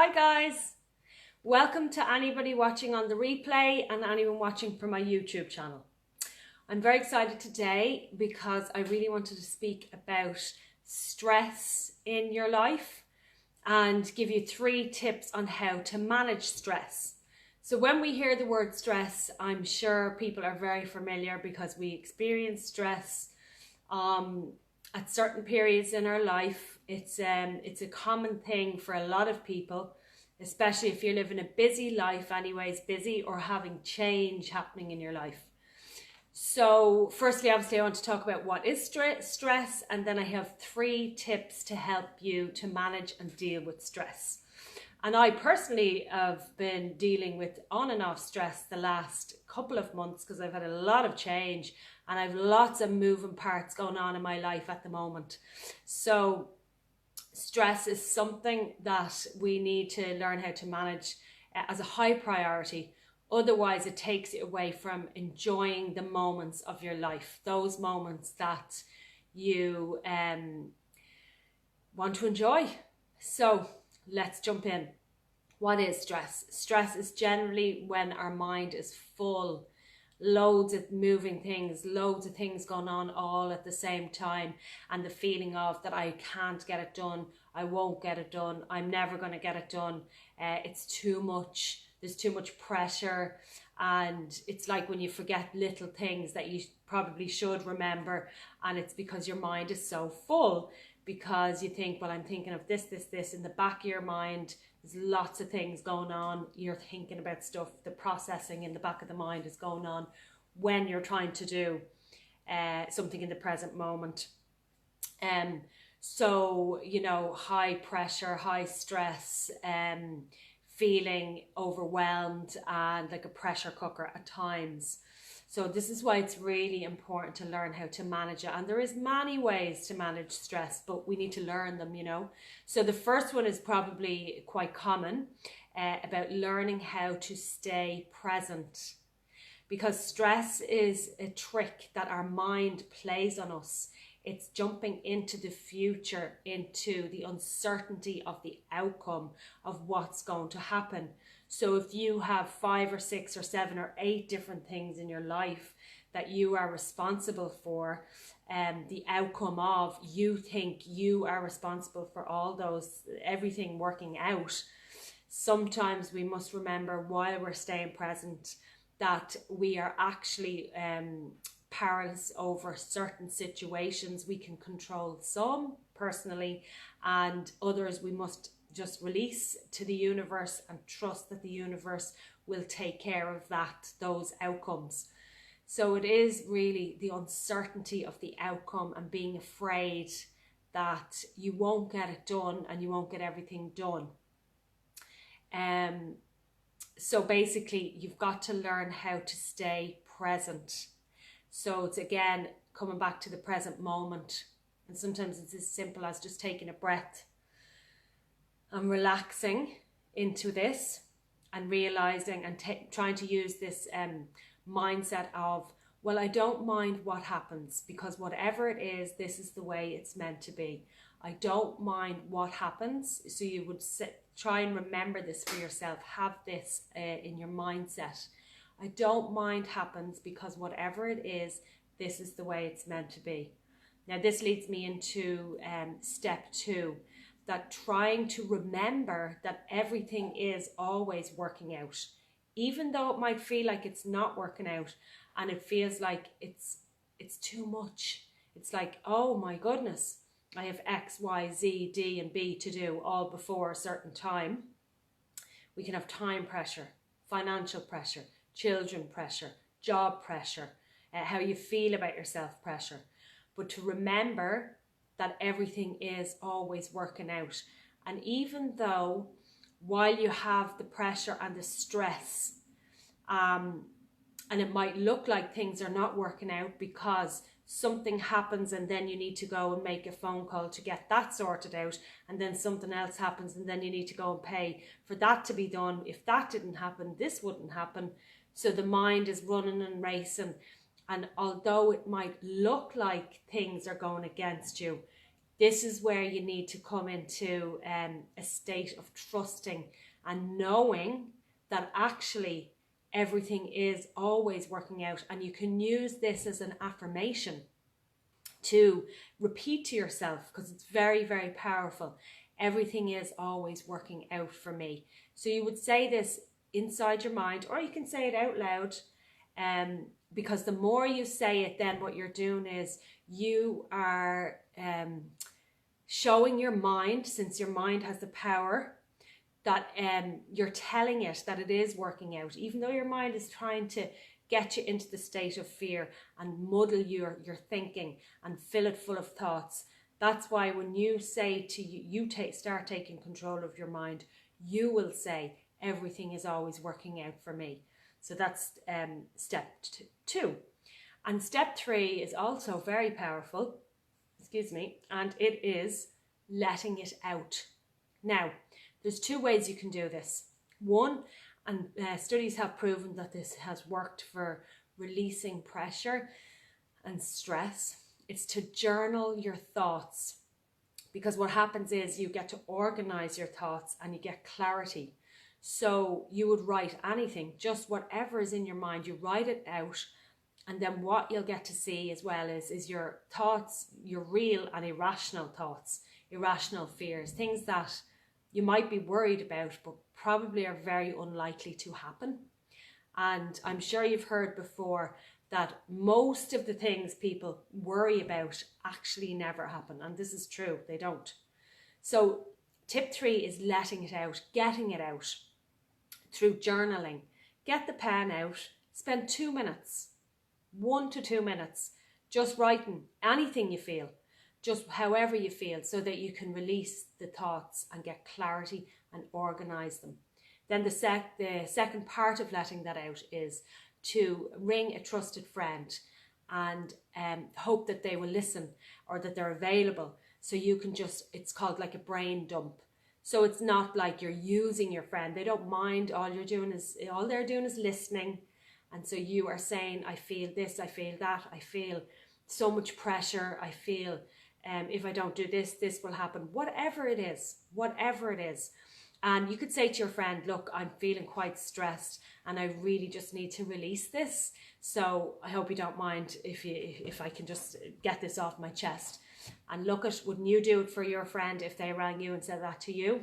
Hi guys, welcome to anybody watching on the replay and anyone watching from my YouTube channel. I'm very excited today because I really wanted to speak about stress in your life and give you 3 tips on how to manage stress. So when we hear the word stress, I'm sure people are very familiar because we experience stress at certain periods in our life. It's a common thing for a lot of people, especially if you're living a busy life anyways, busy or having change happening in your life. So firstly, obviously I want to talk about what is stress, and then I have 3 tips to help you to manage and deal with stress. And I personally have been dealing with on and off stress the last couple of months because I've had a lot of change and I've lots of moving parts going on in my life at the moment. So stress is something that we need to learn how to manage as a high priority. Otherwise, it takes you away from enjoying the moments of your life, those moments that you want to enjoy. So let's jump in. What is stress? Stress is generally when our mind is full, loads of moving things, loads of things going on all at the same time, and the feeling of that I can't get it done, I won't get it done, I'm never going to get it done, it's too much, there's too much pressure, and it's like when you forget little things that you probably should remember, and it's because your mind is so full, because you think, well, I'm thinking of this, in the back of your mind. There's lots of things going on. You're thinking about stuff. The processing in the back of the mind is going on when you're trying to do something in the present moment. So, you know, high pressure, high stress, feeling overwhelmed and like a pressure cooker at times. So this is why it's really important to learn how to manage it. And there is many ways to manage stress, but we need to learn them, you know. So the first one is probably quite common, about learning how to stay present. Because stress is a trick that our mind plays on us. It's jumping into the future, into the uncertainty of the outcome of what's going to happen. So if you have 5 or 6 or 7 or 8 different things in your life that you are responsible for, the outcome of, you think you are responsible for all those, everything working out. Sometimes we must remember while we're staying present that we are actually powerless over certain situations. We can control some personally, and others we must just release to the universe and trust that the universe will take care of those outcomes. So it is really the uncertainty of the outcome and being afraid that you won't get it done and you won't get everything done. So basically you've got to learn how to stay present. So it's again coming back to the present moment, and sometimes it's as simple as just taking a breath and relaxing into this and realizing and trying to use this mindset of, well, I don't mind what happens, because whatever it is, this is the way it's meant to be. I don't mind what happens. So you would try and remember this for yourself, have this in your mindset. I don't mind happens, because whatever it is, this is the way it's meant to be. Now this leads me into step 2, that trying to remember that everything is always working out, even though it might feel like it's not working out and it feels like it's too much. It's like, oh my goodness, I have X, Y, Z, D and B to do all before a certain time. We can have time pressure, financial pressure, children pressure, job pressure, how you feel about yourself pressure. But to remember that everything is always working out. And even though while you have the pressure and the stress, and it might look like things are not working out because something happens and then you need to go and make a phone call to get that sorted out, and then something else happens and then you need to go and pay for that to be done. If that didn't happen, this wouldn't happen. So the mind is running and racing. And although it might look like things are going against you, This is where you need to come into a state of trusting and knowing that actually everything is always working out. And you can use this as an affirmation to repeat to yourself, because it's very, very powerful. Everything is always working out for me. So you would say this inside your mind, or you can say it out loud, because the more you say it, then what you're doing is you are showing your mind, since your mind has the power, that you're telling it that it is working out, even though your mind is trying to get you into the state of fear and muddle your thinking and fill it full of thoughts. That's why when you say to you, start taking control of your mind, you will say, everything is always working out for me. So that's step 2. And step 3 is also very powerful, and it is letting it out. Now, there's 2 ways you can do this. One, and studies have proven that this has worked for releasing pressure and stress, it's to journal your thoughts. Because what happens is you get to organize your thoughts and you get clarity. So you would write anything, just whatever is in your mind, you write it out. And then what you'll get to see as well is your thoughts, your real and irrational thoughts, irrational fears, things that you might be worried about, but probably are very unlikely to happen. And I'm sure you've heard before that most of the things people worry about actually never happen. And this is true, they don't. So tip 3 is letting it out, getting it out through journaling. Get the pen out, spend 2 minutes, 1 to 2 minutes, just writing anything you feel, just however you feel, so that you can release the thoughts and get clarity and organize them. Then the second part of letting that out is to ring a trusted friend and hope that they will listen or that they're available. So you can it's called like a brain dump. So it's not like you're using your friend. They don't mind. All they're doing is listening. And so you are saying, I feel this, I feel that, I feel so much pressure, I feel if I don't do this, this will happen. Whatever it is. And you could say to your friend, look, I'm feeling quite stressed and I really just need to release this. So I hope you don't mind if I can just get this off my chest. And look wouldn't you do it for your friend if they rang you and said that to you?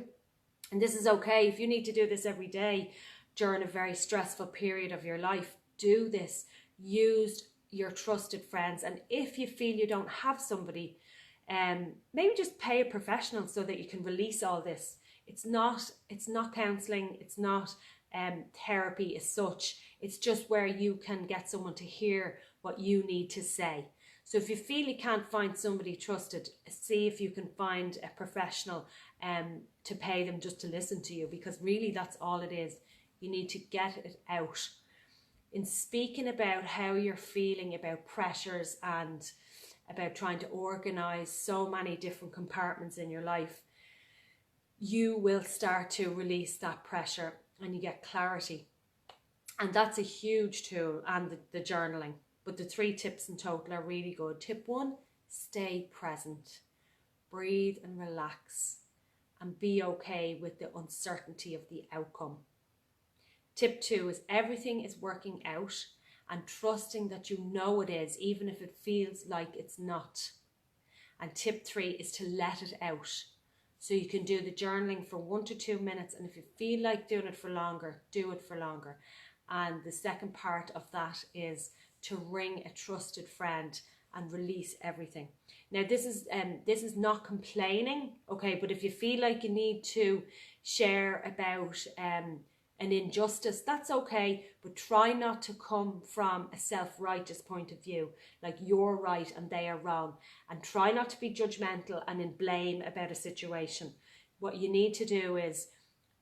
And this is okay. If you need to do this every day during a very stressful period of your life, do this. Use your trusted friends. And if you feel you don't have somebody, maybe just pay a professional so that you can release all this. It's not counselling, it's not therapy as such. It's just where you can get someone to hear what you need to say. So if you feel you can't find somebody trusted, see if you can find a professional to pay them just to listen to you, because really that's all it is. You need to get it out. In speaking about how you're feeling about pressures and about trying to organise so many different compartments in your life, you will start to release that pressure and you get clarity. And that's a huge tool, and the journaling. But the 3 tips in total are really good. Tip 1, stay present. Breathe and relax and be okay with the uncertainty of the outcome. Tip 2 is everything is working out and trusting that you know it is, even if it feels like it's not. And tip 3 is to let it out. So you can do the journaling for 1 to 2 minutes, and if you feel like doing it for longer, do it for longer. And the second part of that is to ring a trusted friend and release everything. Now this is not complaining, okay, but if you feel like you need to share about an injustice, that's okay, but try not to come from a self-righteous point of view, like you're right and they are wrong, and try not to be judgmental and in blame about a situation. What you need to do is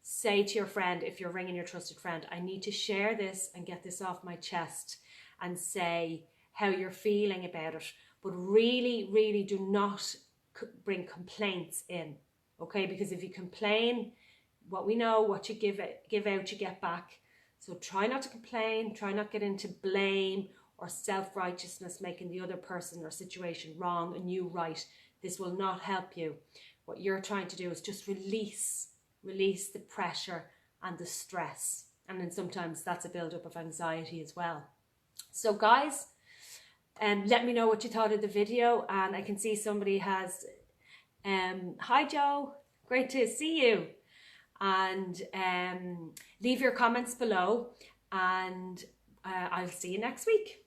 say to your friend, if you're ringing your trusted friend, I need to share this and get this off my chest, and say how you're feeling about it, but really, really do not bring complaints in, okay? Because if you complain, what we know, what you give out, you get back. So try not to complain, try not get into blame or self-righteousness, making the other person or situation wrong and you right. This will not help you. What you're trying to do is just release the pressure and the stress. And then sometimes that's a buildup of anxiety as well. So guys, let me know what you thought of the video. And I can see somebody has, hi Joe, great to see you. And leave your comments below, and I'll see you next week.